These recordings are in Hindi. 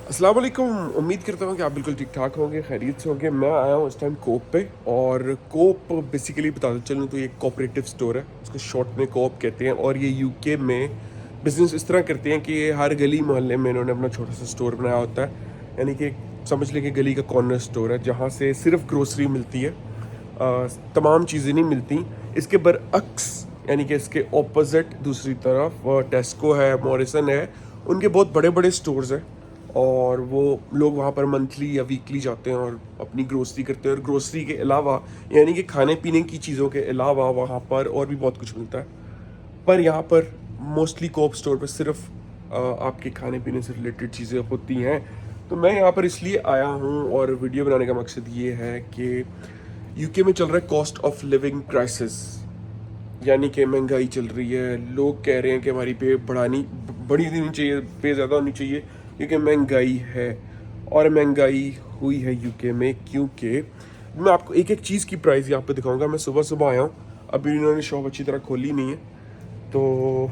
अस्सलाम वालेकुम। उम्मीद करता हूँ कि आप बिल्कुल ठीक ठाक होंगे, खैरियत से होंगे। मैं आया हूँ इस टाइम कोप पे, और कोप बेसिकली बताते चलूँ तो ये कोऑपरेटिव स्टोर है, इसको शॉर्ट में कोप कहते हैं। और ये यूके में बिजनेस इस तरह करते हैं कि ये हर गली मोहल्ले में इन्होंने अपना छोटा सा स्टोर बनाया होता है। यानी कि समझ लें कि गली का कॉर्नर स्टोर है जहाँ से सिर्फ ग्रोसरी मिलती है, तमाम चीज़ें नहीं मिलती। इसके बरअक्स यानी कि इसके ऑपोजिट दूसरी तरफ टेस्को है, मॉरिसन है, उनके बहुत बड़े बड़े स्टोर्स हैं। और वो लोग वहाँ पर मंथली या वीकली जाते हैं और अपनी ग्रोसरी करते हैं। और ग्रोसरी के अलावा यानी कि खाने पीने की चीज़ों के अलावा वहाँ पर और भी बहुत कुछ मिलता है। पर यहाँ पर मोस्टली कोप स्टोर पर सिर्फ आपके खाने पीने से रिलेटेड चीज़ें होती हैं। तो मैं यहाँ पर इसलिए आया हूँ और वीडियो बनाने का मकसद ये है कि यूके में चल रहा है कॉस्ट ऑफ लिविंग क्राइसिस, यानी कि महंगाई चल रही है। लोग कह रहे हैं कि हमारी पे बढ़ी नहीं चाहिए, पे ज़्यादा होनी चाहिए, क्योंकि महंगाई है। और महंगाई हुई है यूके में क्योंकि मैं आपको एक एक चीज़ की प्राइस यहाँ पे दिखाऊंगा। मैं सुबह सुबह आया हूँ, अभी इन्होंने शॉप अच्छी तरह खोली नहीं है, तो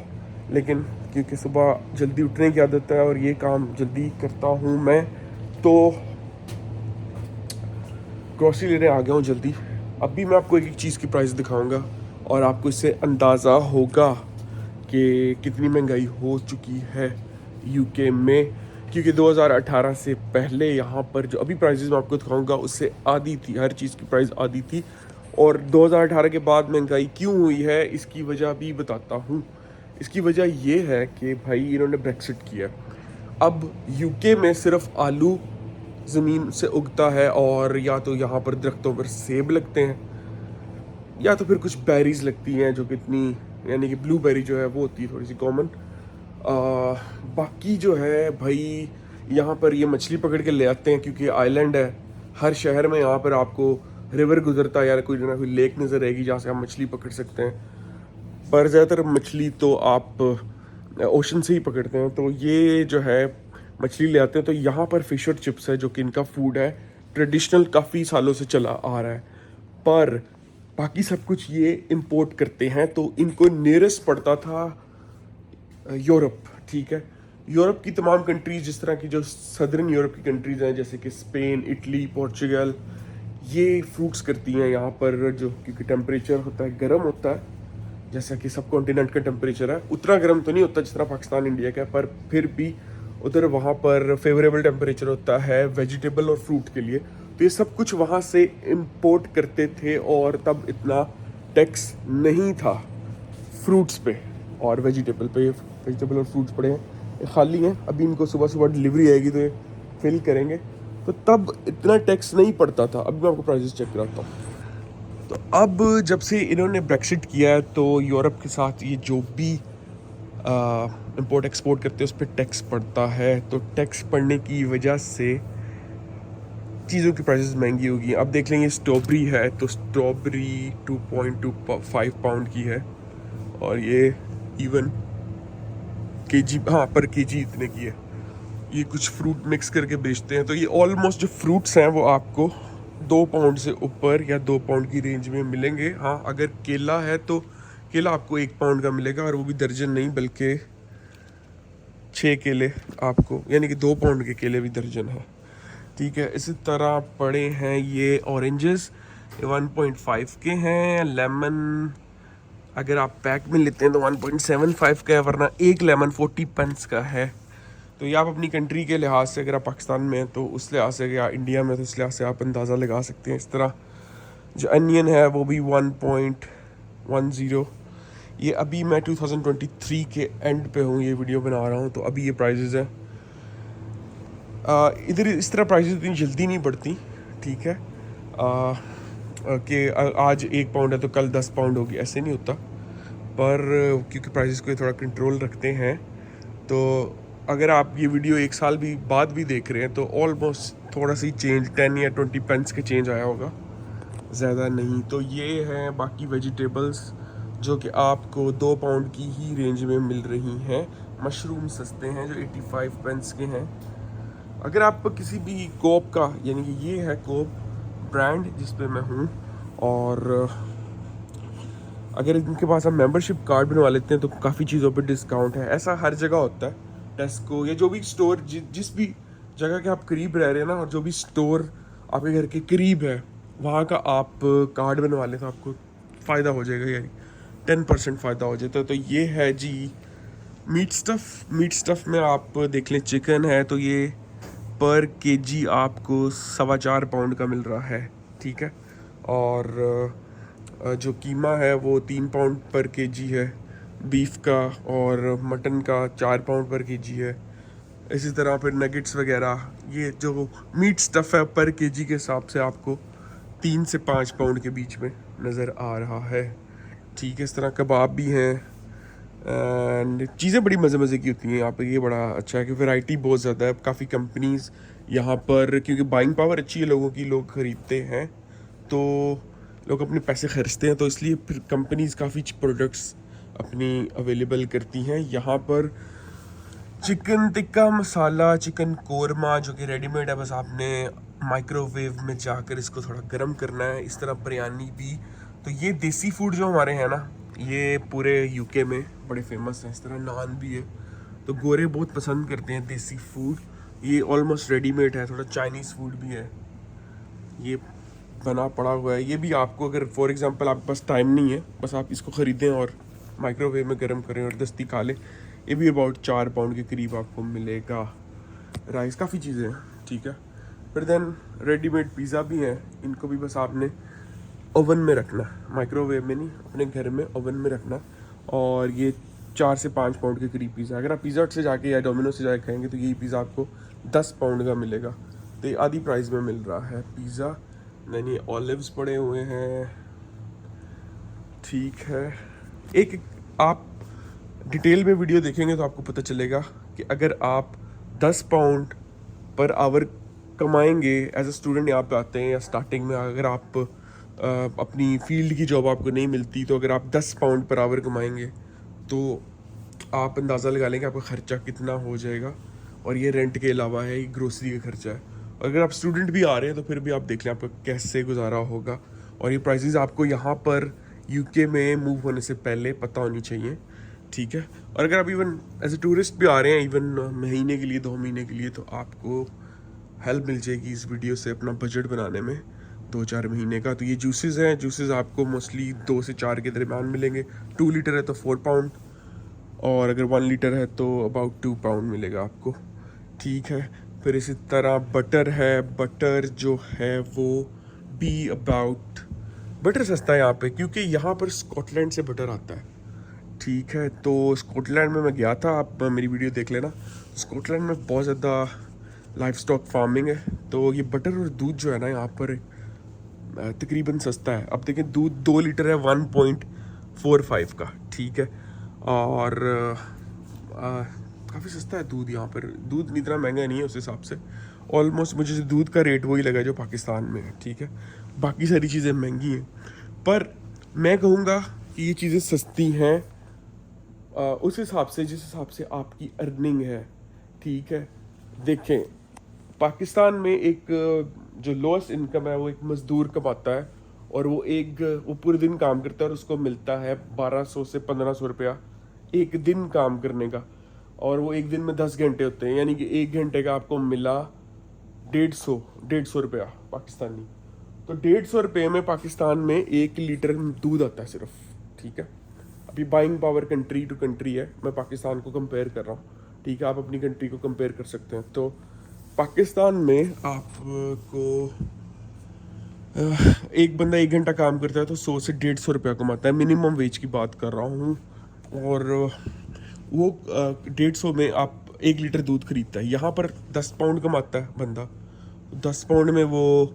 लेकिन क्योंकि सुबह जल्दी उठने की आदत है और ये काम जल्दी करता हूँ मैं, तो ग्रॉसरी लेने आ गया हूँ जल्दी। अभी मैं आपको एक एक चीज़ की प्राइस दिखाऊंगा और आपको इससे अंदाज़ा होगा कि कितनी महंगाई हो चुकी है यूके में। क्योंकि 2018 से पहले यहाँ पर जो अभी प्राइसेस मैं आपको दिखाऊंगा उससे आधी थी, हर चीज़ की प्राइस आधी थी। और 2018 के बाद महंगाई क्यों हुई है इसकी वजह भी बताता हूँ। इसकी वजह ये है कि भाई इन्होंने ब्रेक्सिट किया। अब यूके में सिर्फ आलू ज़मीन से उगता है, और या तो यहाँ पर दरख्तों पर सेब लगते हैं या तो फिर कुछ बेरीज लगती हैं जो कि इतनी, यानी कि ब्लूबेरी जो है वो होती है थोड़ी सी कॉमन। बाकी जो है भाई यहाँ पर ये मछली पकड़ के ले आते हैं क्योंकि आइलैंड है। हर शहर में यहाँ पर आपको रिवर गुजरता है या कोई ना कोई लेक नज़र आएगी जहाँ से आप मछली पकड़ सकते हैं। पर ज़्यादातर मछली तो आप ओशन से ही पकड़ते हैं। तो ये जो है मछली ले आते हैं, तो यहाँ पर फिश और चिप्स है जो कि इनका फूड है, ट्रेडिशनल काफ़ी सालों से चला आ रहा है। पर बाकी सब कुछ ये इंपोर्ट करते हैं, तो इनको नियरेस्ट पड़ता था यूरोप। ठीक है, यूरोप की तमाम कंट्रीज, जिस तरह की जो सदर्न यूरोप की कंट्रीज हैं जैसे कि स्पेन, इटली, पोर्चुगल, ये फ्रूट्स करती हैं यहाँ पर। जो क्योंकि टेम्परेचर होता है, गर्म होता है, जैसा कि सब कॉन्टिनेंट का टेम्परेचर है। उतना गर्म तो नहीं होता जिस तरह पाकिस्तान इंडिया का है, पर फिर भी उधर वहाँ पर फेवरेबल टेम्परेचर होता है वेजिटेबल और फ्रूट के लिए। तो ये सब कुछ वहाँ से इम्पोर्ट करते थे, और तब इतना टैक्स नहीं था फ्रूट्स पे और वेजिटेबल पे। वेजिटेबल और फ्रूट्स पड़े हैं, ये खाली हैं, अभी इनको सुबह सुबह डिलीवरी आएगी तो ये फिल करेंगे। तो तब इतना टैक्स नहीं पड़ता था। अभी मैं आपको प्राइसेस चेक कराता हूँ। तो अब जब से इन्होंने ब्रेक्सिट किया है, तो यूरोप के साथ ये जो भी इंपोर्ट एक्सपोर्ट करते हैं उस पर टैक्स पड़ता है। तो टैक्स पड़ने की वजह से चीज़ों की प्राइसेस महंगी होगी। अब देख लेंगे, स्ट्रॉबेरी है तो स्ट्रॉबेरी 2.25 पाउंड की है, और ये इवन केजी, हाँ पर केजी इतने की है। ये कुछ फ्रूट मिक्स करके बेचते हैं, तो ये ऑलमोस्ट जो फ्रूट्स हैं वो आपको 2 पाउंड से ऊपर या 2 पाउंड की रेंज में मिलेंगे। हाँ, अगर केला है तो केला आपको 1 पाउंड का मिलेगा, और वो भी दर्जन नहीं बल्कि 6 केले आपको, यानी कि 2 पाउंड के केले भी दर्जन है। ठीक है, इसी तरह पड़े हैं ये ऑरेंजेस, ये 1.5 के हैं। लेमन अगर आप पैक में लेते हैं तो 1.75 का है, वरना एक लेमन 40 पेंस का है। तो ये आप अपनी कंट्री के लिहाज से, अगर आप पाकिस्तान में हैं तो उस लिहाज से, या इंडिया में तो उस लिहाज से आप अंदाज़ा लगा सकते हैं। इस तरह जो अनियन है वो भी 1.10। ये अभी मैं 2023 के एंड पे हूँ, ये वीडियो बना रहा हूँ, तो अभी ये प्राइजेज़ हैं। इधर इस तरह प्राइसेस इतनी जल्दी नहीं बढ़ती। ठीक है, कि आज 1 पाउंड है तो कल 10 पाउंड होगी, ऐसे नहीं होता। पर क्योंकि प्राइसेस को थोड़ा कंट्रोल रखते हैं, तो अगर आप ये वीडियो 1 साल भी बाद भी देख रहे हैं तो ऑलमोस्ट थोड़ा सी चेंज 10 या 20 पेंस के चेंज आया होगा, ज़्यादा नहीं। तो ये हैं बाकी वेजिटेबल्स जो कि आपको 2 पाउंड की ही रेंज में मिल रही हैं। मशरूम सस्ते हैं जो 85 पेंस के हैं। अगर आप किसी भी कोप का, यानी कि ये है कोप ब्रांड जिस पे मैं हूँ, और अगर इनके पास हम मेंबरशिप कार्ड बनवा लेते हैं तो काफ़ी चीज़ों पे डिस्काउंट है। ऐसा हर जगह होता है, टेस्को या जो भी स्टोर जिस भी जगह के आप करीब रह रहे हैं ना, और जो भी स्टोर आपके घर के करीब है वहाँ का आप कार्ड बनवा लें तो आपको फ़ायदा हो जाएगा, यानी 10% फ़ायदा हो जाता है। तो ये है जी मीट स्टफ़ में आप देख लें, चिकन है तो ये पर केजी आपको 4.25 पाउंड का मिल रहा है, ठीक है। और जो कीमा है वो 3 पाउंड पर केजी है बीफ का, और मटन का 4 पाउंड पर केजी है। इसी तरह फिर नगेट्स वगैरह, ये जो मीट स्टफ़ है पर केजी के हिसाब से आपको 3 से 5 पाउंड के बीच में नज़र आ रहा है, ठीक है। इस तरह कबाब भी हैं, एंड चीज़ें बड़ी मज़े मज़े की होती हैं यहाँ पे। ये बड़ा अच्छा है कि वैरायटी बहुत ज़्यादा है, काफ़ी कंपनीज़ यहाँ पर, क्योंकि बाइंग पावर अच्छी है लोगों की, लोग ख़रीदते हैं तो लोग अपने पैसे खर्चते हैं, तो इसलिए फिर कंपनीज़ काफ़ी प्रोडक्ट्स अपनी अवेलेबल करती हैं यहाँ पर। चिकन टिक्का मसाला, चिकन कोरमा जो कि रेडीमेड है, बस आपने माइक्रोवेव में जाकर इसको थोड़ा गर्म करना है। इस तरह बिरयानी भी, तो ये देसी फूड जो हमारे हैं ना, ये पूरे यूके में बड़े फेमस हैं। इस तरह नान भी है, तो गोरे बहुत पसंद करते हैं देसी फूड। ये ऑलमोस्ट रेडीमेड है, थोड़ा चाइनीज़ फूड भी है, ये बना पड़ा हुआ है। ये भी आपको, अगर फॉर एग्जांपल आपके पास टाइम नहीं है, बस आप इसको ख़रीदें और माइक्रोवेव में गर्म करें और दस्ती खा लें, ये भी अबाउट 4 पाउंड के करीब आपको मिलेगा। राइस, काफ़ी चीज़ें हैं, ठीक है। फिर देन रेडीमेड पिज़्ज़ा भी हैं, इनको भी बस आपने ओवन में रखना, माइक्रोवेव में नहीं, अपने घर में ओवन में रखना। और ये 4 से 5 पाउंड के करीब पिज़्ज़ा, अगर आप पिज़्ज़ा हट से जाके या डोमिनोज से जाके खाएंगे तो यही पिज़्ज़ा आपको 10 पाउंड का मिलेगा, तो ये आधी प्राइस में मिल रहा है पिज़्ज़ा। नहीं, ऑलिव्स पड़े हुए हैं, ठीक है। एक आप डिटेल में वीडियो देखेंगे तो आपको पता चलेगा कि अगर आप 10 पाउंड पर आवर कमाएंगे एज अ स्टूडेंट, यहाँ पे आते हैं या स्टार्टिंग में, अगर आप अपनी फील्ड की जॉब आपको नहीं मिलती, तो अगर आप 10 पाउंड पर आवर कमाएंगे तो आप अंदाज़ा लगा लेंगे आपका ख़र्चा कितना हो जाएगा। और ये रेंट के अलावा है, ये ग्रोसरी का खर्चा है। अगर आप स्टूडेंट भी आ रहे हैं तो फिर भी आप देख लें आपका कैसे गुजारा होगा। और ये प्राइसेस आपको यहाँ पर यूके में मूव होने से पहले पता होनी चाहिए, ठीक है। और अगर आप इवन एज ए टूरिस्ट भी आ रहे हैं, इवन महीने के लिए, 2 महीने के लिए, तो आपको हेल्प मिल जाएगी इस वीडियो से अपना बजट बनाने में 2-4 महीने का। तो ये जूसेस हैं, जूसेस आपको मोस्टली 2 से 4 के दरमियान मिलेंगे। 2 लीटर है तो 4 पाउंड, और अगर 1 लीटर है तो अबाउट 2 पाउंड मिलेगा आपको, ठीक है। फिर इसी तरह बटर है, बटर जो है वो भी अबाउट, बटर सस्ता है यहाँ पे क्योंकि यहाँ पर स्कॉटलैंड से बटर आता है, ठीक है। तो स्कॉटलैंड में मैं गया था, आप मेरी वीडियो देख लेना। स्कॉटलैंड में बहुत ज़्यादा लाइफ स्टॉक फार्मिंग है, तो ये बटर और दूध जो है ना यहाँ पर तकरीबन सस्ता है। अब देखें, दूध 2 लीटर है 1.45 का, ठीक है। और काफ़ी सस्ता है दूध यहाँ पर, दूध इतना महंगा नहीं है उस हिसाब से। ऑलमोस्ट मुझे दूध का रेट वही लगा जो पाकिस्तान में है, ठीक है। बाकी सारी चीज़ें महंगी हैं, पर मैं कहूँगा कि ये चीज़ें सस्ती हैं उस हिसाब से जिस हिसाब से आपकी अर्निंग है, ठीक है। देखें, पाकिस्तान में एक जो लोएस्ट इनकम है वो एक मज़दूर कमाता है, और वो पूरे दिन काम करता है और उसको मिलता है 1200 से 1500 रुपया एक दिन काम करने का। और वो एक दिन में 10 घंटे होते हैं, यानी कि 1 घंटे का आपको मिला 150 रुपया पाकिस्तानी। तो 150 रुपये में पाकिस्तान में 1 लीटर दूध आता है सिर्फ, ठीक है। अभी buying power country to country है, मैं पाकिस्तान को कंपेयर कर रहा हूँ, ठीक है। आप अपनी कंट्री को कंपेयर कर सकते हैं। तो पाकिस्तान में आपको एक बंदा 1 घंटा काम करता है तो 100 से 150 रुपया कमाता है, मिनिमम वेज की बात कर रहा हूँ। और वो 150 में आप 1 लीटर दूध खरीदता है। यहाँ पर 10 पाउंड कमाता है बंदा, 10 पाउंड में वो,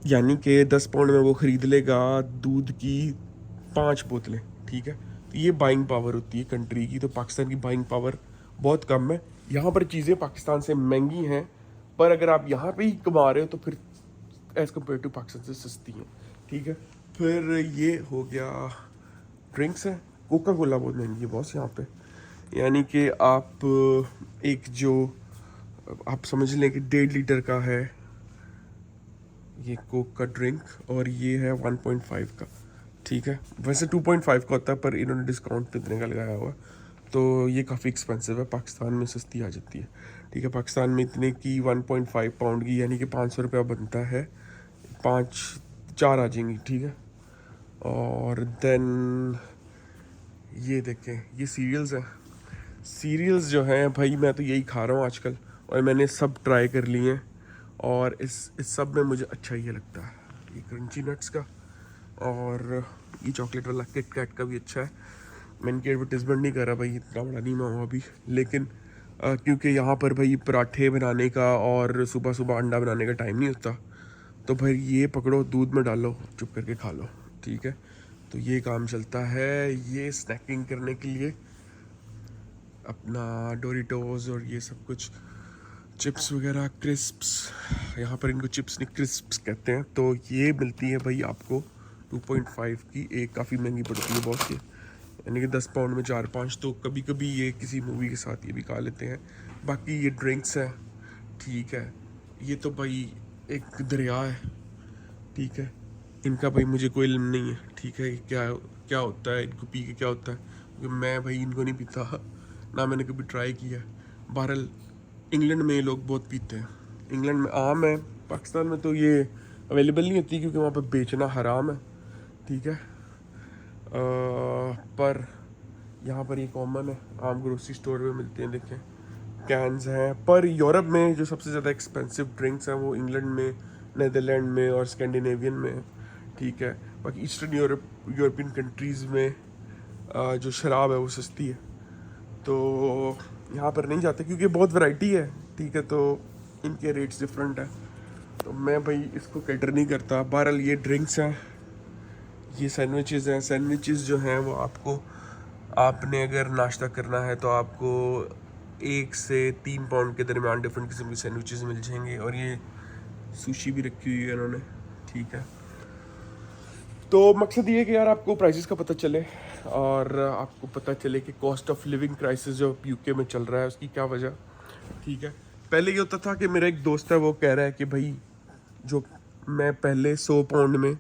यानी कि 10 पाउंड में वो ख़रीद लेगा दूध की 5 बोतलें, ठीक है। तो ये बाइंग पावर होती है कंट्री की। तो पाकिस्तान की बाइंग पावर बहुत कम है, यहाँ पर चीज़ें पाकिस्तान से महंगी हैं, पर अगर आप यहाँ पे ही कमा रहे हो तो फिर एज़ कम्पेयर टू पाकिस्तान से सस्ती हैं, ठीक है। फिर ये हो गया ड्रिंक्स है, कोका कोला बहुत महंगी है बॉस यहाँ पे, यानी कि आप एक जो आप समझ लें कि 1.5 लीटर का है ये कोक का ड्रिंक, और ये है 1.5 का, ठीक है। वैसे 2.5 का होता है, पर इन्होंने डिस्काउंट इतने का लगाया हुआ, तो ये काफ़ी एक्सपेंसिव है, पाकिस्तान में सस्ती आ जाती है। ठीक है, पाकिस्तान में इतने की 1.5 पाउंड की यानी कि 500 रुपया बनता है, 4 आ जाएंगी। ठीक है, और देन ये देखें, ये सीरियल्स हैं। सीरियल्स जो हैं भाई, मैं तो यही खा रहा हूँ आजकल, और मैंने सब ट्राई कर लिए हैं, और इस सब में मुझे अच्छा ये लगता है, ये क्रंची नट्स का, और ये चॉकलेट वाला किट कैट का भी अच्छा है। मैं इनकी एडवर्टीजमेंट नहीं कर रहा भाई, इतना बड़ा नहीं मैं हूँ अभी, लेकिन क्योंकि यहाँ पर भाई पराठे बनाने का और सुबह सुबह अंडा बनाने का टाइम नहीं होता, तो भाई ये पकड़ो, दूध में डालो, चुप करके खा लो। ठीक है, तो ये काम चलता है। ये स्नैकिंग करने के लिए अपना डोरिटोज और ये सब कुछ, चिप्स वगैरह, क्रिस्प्स, यहाँ पर इनको चिप्स नहीं क्रिस्प्स कहते हैं। तो ये मिलती है भाई आपको 2.5 की, एक काफ़ी महंगी पड़ती है बहुत, यानी कि 10 पाउंड में 4-5। तो कभी कभी ये किसी मूवी के साथ ये भी खा लेते हैं। बाकी ये ड्रिंक्स हैं। ठीक है, ये तो भाई एक दरिया है। ठीक है, इनका भाई मुझे कोई इल्म नहीं है। ठीक है, क्या क्या होता है, इनको पी के क्या होता है, क्योंकि मैं भाई इनको नहीं पीता, ना मैंने कभी ट्राई किया। बहरहाल इंग्लैंड में ये लोग बहुत पीते हैं, इंग्लैंड में आम है, पाकिस्तान में तो ये अवेलेबल नहीं होती क्योंकि वहाँ पर बेचना हराम है। ठीक है, पर यहाँ पर ये कॉमन है, आम ग्रोसरी स्टोर में मिलते हैं। देखें, कैंस हैं। पर यूरोप में जो सबसे ज़्यादा एक्सपेंसिव ड्रिंक्स हैं वो इंग्लैंड में, नीदरलैंड में और स्कैंडिनेवियन में है। ठीक है, बाकी ईस्टर्न यूरोपियन कंट्रीज़ में जो शराब है वो सस्ती है, तो यहाँ पर नहीं जाते क्योंकि बहुत वैरायटी है। ठीक है, तो इनके रेट्स डिफरेंट है, तो मैं भाई इसको कैटर नहीं करता। बहरहाल ये ड्रिंक्स हैं, ये सैंडविचेस हैं। सैंडविचेस जो हैं वो आपने अगर नाश्ता करना है तो आपको 1 से 3 पाउंड के दरमियान डिफरेंट किस्म की सैंडविचेस मिल जाएंगे। और ये सुशी भी रखी हुई है इन्होंने। ठीक है, तो मकसद ये है कि यार आपको प्राइसेस का पता चले और आपको पता चले कि कॉस्ट ऑफ लिविंग क्राइसिस जो यूके में चल रहा है उसकी क्या वजह। ठीक है, पहले ये होता था कि मेरा एक दोस्त है वो कह रहा है कि भाई जो मैं पहले 100 पाउंड में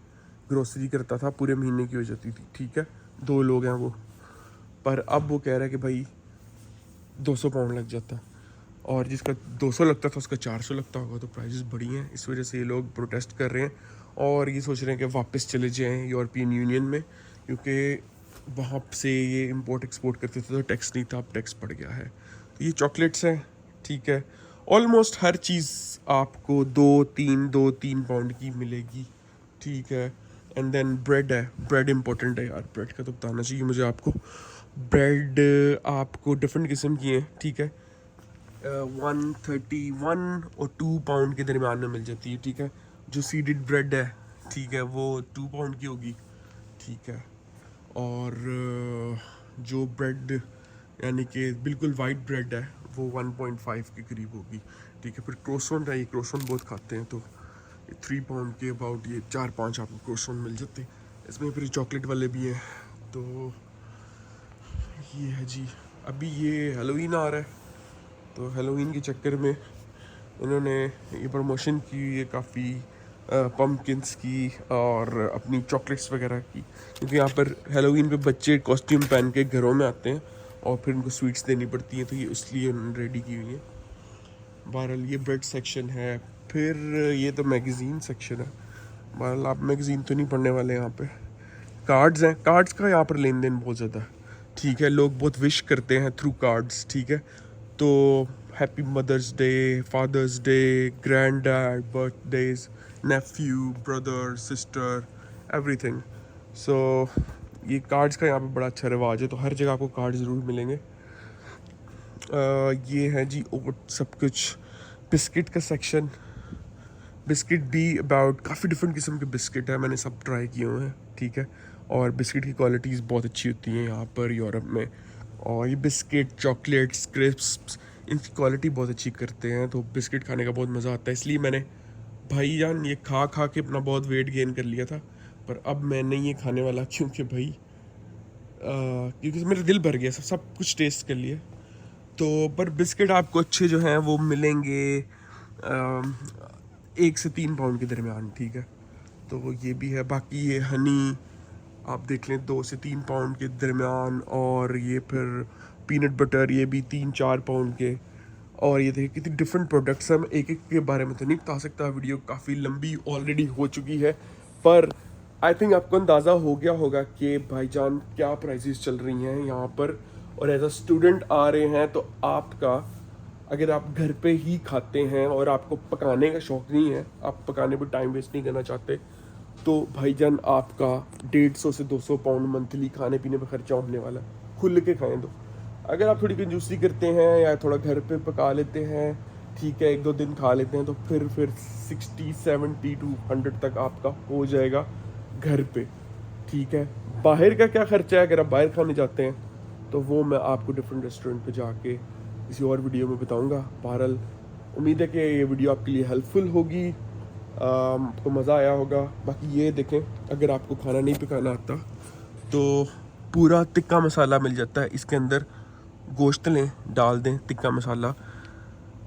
ग्रोसरी करता था, पूरे महीने की हो जाती थी। ठीक है, 2 लोग हैं वो, पर अब वो कह रहा है कि भाई 200 पाउंड लग जाता है, और जिसका 200 लगता था उसका 400 लगता होगा। तो प्राइसेस बढ़ी हैं, इस वजह से ये लोग प्रोटेस्ट कर रहे हैं और ये सोच रहे हैं कि वापस चले जाएं यूरोपियन यूनियन में, क्योंकि वहाँ से ये इंपोर्ट एक्सपोर्ट करते थे तो टैक्स नहीं था, अब टैक्स बढ़ गया है। तो ये चॉकलेट्स हैं। ठीक है, ऑलमोस्ट हर चीज़ आपको 2-3 पाउंड की मिलेगी। ठीक है, एंड देन ब्रेड है। ब्रेड इंपॉर्टेंट है यार, ब्रेड का तो बताना चाहिए मुझे आपको। ब्रेड आपको डिफरेंट किस्म की हैं। ठीक है, 131 और 2 पाउंड के दरमियान में मिल जाती है। ठीक है, जो सीडेड ब्रेड है, ठीक है, वो 2 पाउंड की होगी। ठीक है, और जो ब्रेड यानी कि बिल्कुल वाइट ब्रेड है वो 1.5 के करीब होगी। ठीक है, फिर क्रोसोन है, ये क्रोसोन बहुत खाते हैं, तो ये 3 पाउंड के अबाउट ये 4-5 आपको क्रोसोन मिल जाते हैं। इसमें फिर चॉकलेट वाले भी हैं। तो ये है जी। अभी ये हेलोवीन आ रहा है, तो हेलोवीन के चक्कर में इन्होंने ये प्रमोशन की है काफ़ी पम्पकिन्स की और अपनी चॉकलेट्स वगैरह की, क्योंकि यहाँ पर हेलोवीन पे बच्चे कॉस्ट्यूम पहन के घरों में आते हैं और फिर उनको स्वीट्स देनी पड़ती हैं, तो ये इसलिए उन्होंने रेडी की हुई है। बहरहाल ये ब्रेड सेक्शन है। फिर ये तो मैगज़ीन सेक्शन है। बहरहाल आप मैगज़ीन तो नहीं पढ़ने वाले यहाँ पे। कार्ड्स हैं, कार्ड्स का यहाँ पर लेन देन बहुत ज़्यादा है। ठीक है, लोग बहुत विश करते हैं थ्रू कार्ड्स। ठीक है, तो happy mother's day, father's day, granddad, birthdays, nephew, brother, sister, everything. So ये कार्ड्स का यहाँ पे बड़ा अच्छा रिवाज है, तो हर जगह आपको कार्ड ज़रूर मिलेंगे। ये है जी ओट सब कुछ। बिस्किट का सेक्शन, बिस्किट भी अबाउट काफ़ी डिफरेंट किस्म के बिस्किट है, मैंने सब ट्राई किए हुए हैं। ठीक है, और बिस्किट की क्वालिटीज़ बहुत अच्छी होती हैं यहाँ पर यूरोप में। और ये बिस्किट, चॉकलेट्स, क्रिस्प्स, इनकी क्वालिटी बहुत अच्छी करते हैं, तो बिस्किट खाने का बहुत मज़ा आता है। इसलिए मैंने भाईजान ये खा खा के अपना बहुत वेट गेन कर लिया था, पर अब मैं नहीं ये खाने वाला, क्योंकि भाई क्योंकि मेरा दिल भर गया, सब कुछ टेस्ट कर लिया। तो पर बिस्किट आपको अच्छे जो हैं वो मिलेंगे 1 से 3 पाउंड के दरमियान। ठीक है, तो ये भी है। बाकी ये हनी आप देख लें 2 से 3 पाउंड के दरमियान, और ये फिर पीनट बटर, ये भी 3-4 पाउंड के। और ये देखिए कितनी डिफरेंट प्रोडक्ट्स हैं। मैं एक एक के बारे में तो नहीं बता सकता, वीडियो काफ़ी लंबी ऑलरेडी हो चुकी है, पर आई थिंक आपको अंदाज़ा हो गया होगा कि भाईजान क्या प्राइसेस चल रही हैं यहाँ पर। और एज अ स्टूडेंट आ रहे हैं तो आपका, अगर आप घर पे ही खाते हैं और आपको पकाने का शौक़ नहीं है, आप पकाने पर टाइम वेस्ट नहीं करना चाहते, तो भाईजान आपका 150 से 200 पाउंड मंथली खाने पीने पर खर्चा होने वाला है। खुल के खाएं तो। अगर आप थोड़ी कंजूसी करते हैं या थोड़ा घर पे पका लेते हैं, ठीक है, 1-2 दिन खा लेते हैं, तो फिर 60, 70 to 100 तक आपका हो जाएगा घर पे, ठीक है। बाहर का क्या खर्चा है अगर आप बाहर खाने जाते हैं, तो वो मैं आपको डिफरेंट रेस्टोरेंट पे जाके किसी और वीडियो में बताऊंगा। बहरहाल उम्मीद है कि ये वीडियो आपके लिए हेल्पफुल होगी, आपको मज़ा आया होगा। बाकी ये देखें, अगर आपको खाना नहीं पकाना आता तो पूरा तिक्का मसाला मिल जाता है इसके अंदर। गोश्त लें, डाल दें तिक्का मसाला,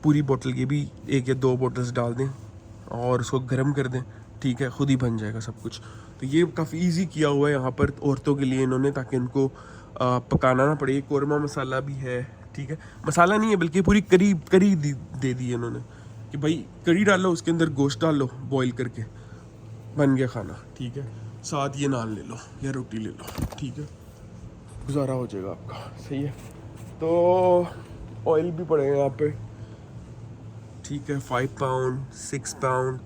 पूरी बोतल, ये भी 1 या 2 बोतल्स डाल दें और उसको गर्म कर दें, ठीक है, खुद ही बन जाएगा सब कुछ। तो ये काफ़ी इजी किया हुआ है यहाँ पर औरतों के लिए इन्होंने, ताकि इनको पकाना ना पड़े। कौरमा मसाला भी है, ठीक है, मसाला नहीं है बल्कि पूरी करी दे दी है इन्होंने कि भाई करी डालो, उसके अंदर गोश्त डाल लो बॉईल करके, बन गया खाना, ठीक है। साथ ये नान ले लो या रोटी ले लो, ठीक है, गुजारा हो जाएगा आपका, सही है। तो ऑयल भी पड़े हैं यहाँ पे, ठीक है, 5 पाउंड 6 पाउंड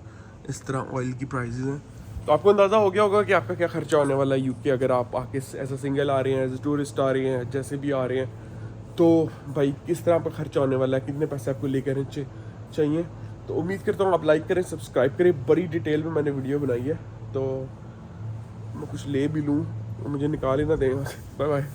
इस तरह ऑयल की प्राइसेस हैं। तो आपको अंदाज़ा हो गया होगा कि आपका क्या खर्चा होने वाला है यूके, अगर आप आके एज अ सिंगल आ रहे हैं, एज अ टूरिस्ट आ रहे हैं, जैसे भी आ रहे हैं, तो भाई किस तरह आपका खर्चा होने वाला है, कितने पैसे आपको लेकर चाहिए। तो उम्मीद करता हूँ आप लाइक करें, सब्सक्राइब करें। बड़ी डिटेल में मैंने वीडियो बनाई है, तो मैं कुछ ले भी लूँ, मुझे निकाल ही ना दें। Bye bye.